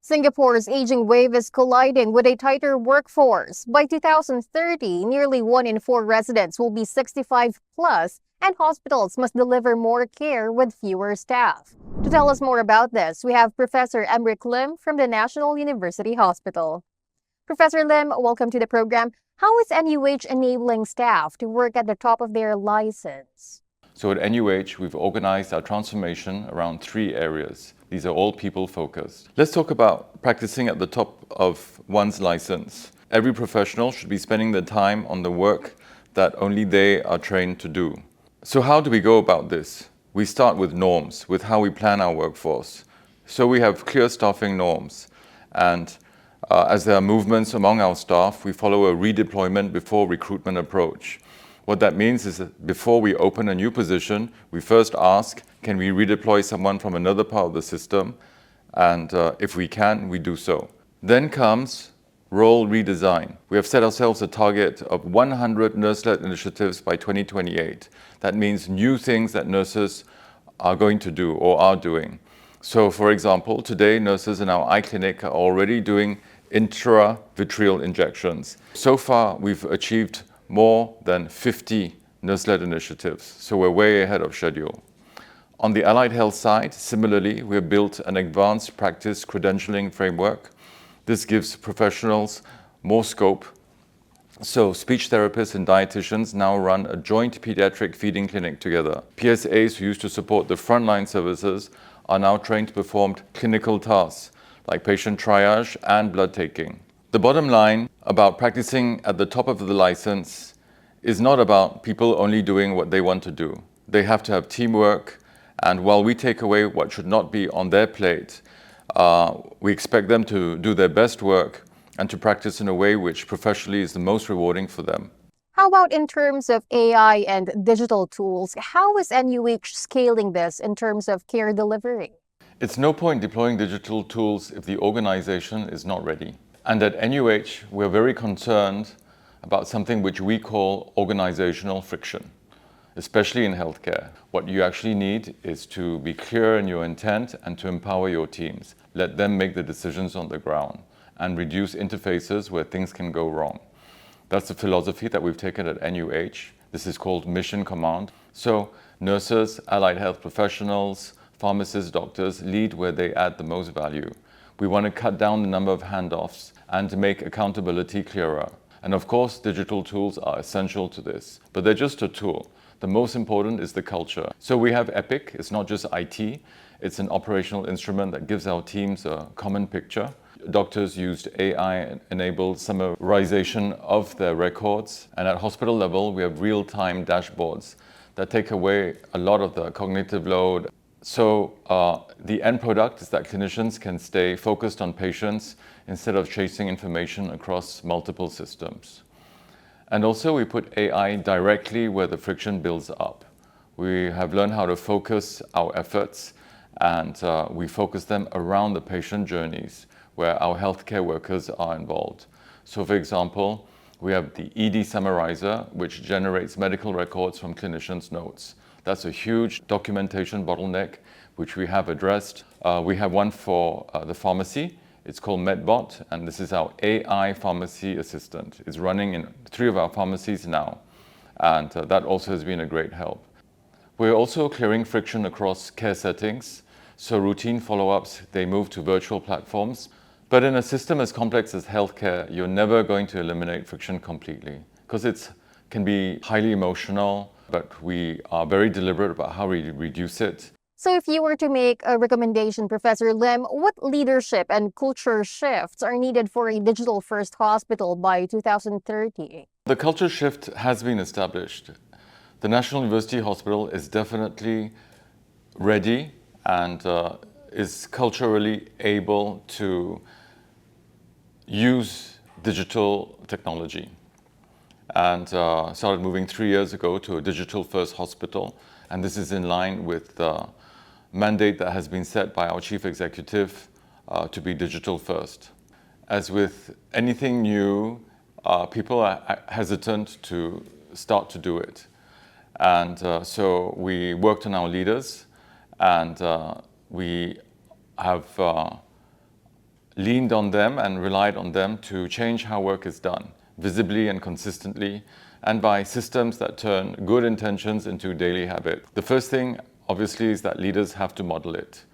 Singapore's aging wave is colliding with a tighter workforce. By 2030, nearly 1 in 4 residents will be 65 plus, and hospitals must deliver more care with fewer staff. To tell us more about this, we have Professor Emric Lim from the National University Hospital. Professor Lim, welcome to the program. How is NUH enabling staff to work at the top of their license? So at NUH, we've organized our transformation around 3 areas. These are all people-focused. Let's talk about practicing at the top of one's license. Every professional should be spending their time on the work that only they are trained to do. So how do we go about this? We start with norms, with how we plan our workforce. So we have clear staffing norms, and as there are movements among our staff, we follow a redeployment before recruitment approach. What that means is that before we open a new position, we first ask, can we redeploy someone from another part of the system? And if we can, we do so. Then comes role redesign. We have set ourselves a target of 100 nurse-led initiatives by 2028. That means new things that nurses are going to do or are doing. So for example, today nurses in our eye clinic are already doing intravitreal injections. So far, we've achieved more than 50 nurse-led initiatives, so we're way ahead of schedule. On the allied health side, similarly, we have built an advanced practice credentialing framework. This gives professionals more scope. So speech therapists and dietitians now run a joint pediatric feeding clinic together. PSAs who used to support the frontline services are now trained to perform clinical tasks like patient triage and blood taking. The bottom line about practicing at the top of the license is not about people only doing what they want to do. They have to have teamwork, and while we take away what should not be on their plate, we expect them to do their best work and to practice in a way which professionally is the most rewarding for them. How about in terms of AI and digital tools? How is NUH scaling this in terms of care delivery? It's no point deploying digital tools if the organization is not ready. And at NUH, we're very concerned about something which we call organizational friction, especially in healthcare. What you actually need is to be clear in your intent and to empower your teams. Let them make the decisions on the ground and reduce interfaces where things can go wrong. That's the philosophy that we've taken at NUH. This is called Mission Command. So nurses, allied health professionals, pharmacists, doctors lead where they add the most value. We want to cut down the number of handoffs and to make accountability clearer. And of course, digital tools are essential to this, but they're just a tool. The most important is the culture. So we have Epic. It's not just IT. It's an operational instrument that gives our teams a common picture. Doctors used AI-enabled summarization of their records. And at hospital level, we have real-time dashboards that take away a lot of the cognitive load. So the end product is that clinicians can stay focused on patients instead of chasing information across multiple systems. And also we put AI directly where the friction builds up. We have learned how to focus our efforts, and we focus them around the patient journeys where our healthcare workers are involved. So for example, we have the ED Summarizer, which generates medical records from clinicians' notes. That's a huge documentation bottleneck, which we have addressed. We have one for the pharmacy. It's called MedBot, and this is our AI pharmacy assistant. It's running in 3 of our pharmacies now, and that also has been a great help. We're also clearing friction across care settings. So routine follow-ups, they move to virtual platforms. But in a system as complex as healthcare, you're never going to eliminate friction completely, because it can be highly emotional, but we are very deliberate about how we reduce it. So if you were to make a recommendation, Professor Lim, what leadership and culture shifts are needed for a digital-first hospital by 2030? The culture shift has been established. The National University Hospital is definitely ready and is culturally able to use digital technology, and started moving 3 years ago to a digital-first hospital. And this is in line with the mandate that has been set by our chief executive to be digital-first. As with anything new, people are hesitant to start to do it. And so we worked on our leaders, and we have leaned on them and relied on them to change how work is done, visibly and consistently, and by systems that turn good intentions into daily habit. The first thing, obviously, is that leaders have to model it.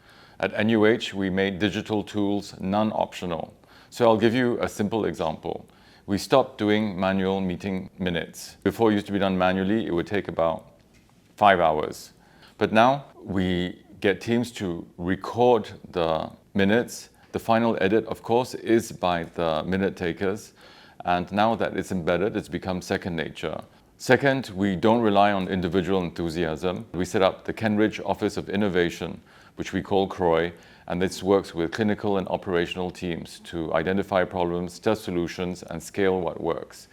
At NUH, we made digital tools non-optional. So I'll give you a simple example. We stopped doing manual meeting minutes. Before it used to be done manually, it would take about 5 hours. But now we get teams to record the minutes. The final edit, of course, is by the minute takers. And now that it's embedded, it's become second nature. Second, we don't rely on individual enthusiasm. We set up the Kenridge Office of Innovation, which we call CROI, and this works with clinical and operational teams to identify problems, test solutions, and scale what works.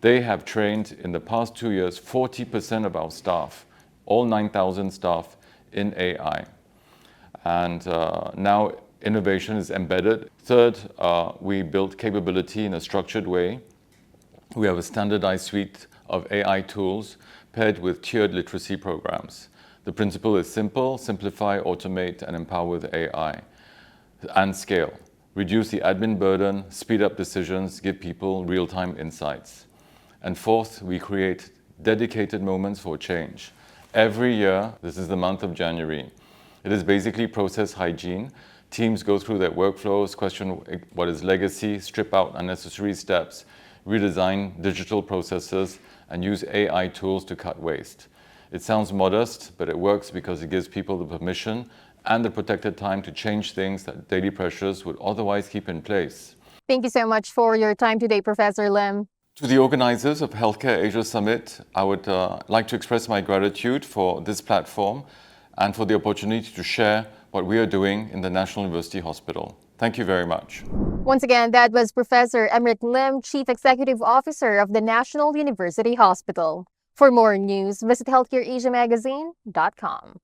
They have trained in the past 2 years 40% of our staff, all 9,000 staff, in AI. And now innovation is embedded. Third, we built capability in a structured way. We have a standardized suite of AI tools paired with tiered literacy programs. The principle is simple: simplify, automate, and empower with AI. And scale. Reduce the admin burden, speed up decisions, give people real-time insights. And fourth, we create dedicated moments for change. Every year, this is the month of January, it is basically process hygiene. Teams go through their workflows, question what is legacy, strip out unnecessary steps, redesign digital processes, and use AI tools to cut waste. It sounds modest, but it works because it gives people the permission and the protected time to change things that daily pressures would otherwise keep in place. Thank you so much for your time today, Professor Lim. To the organizers of Healthcare Asia Summit, I would like to express my gratitude for this platform and for the opportunity to share what we are doing in the National University Hospital. Thank you very much. Once again, that was Professor Emerick Lim, Chief Executive Officer of the National University Hospital. For more news, visit healthcareasiamagazine.com.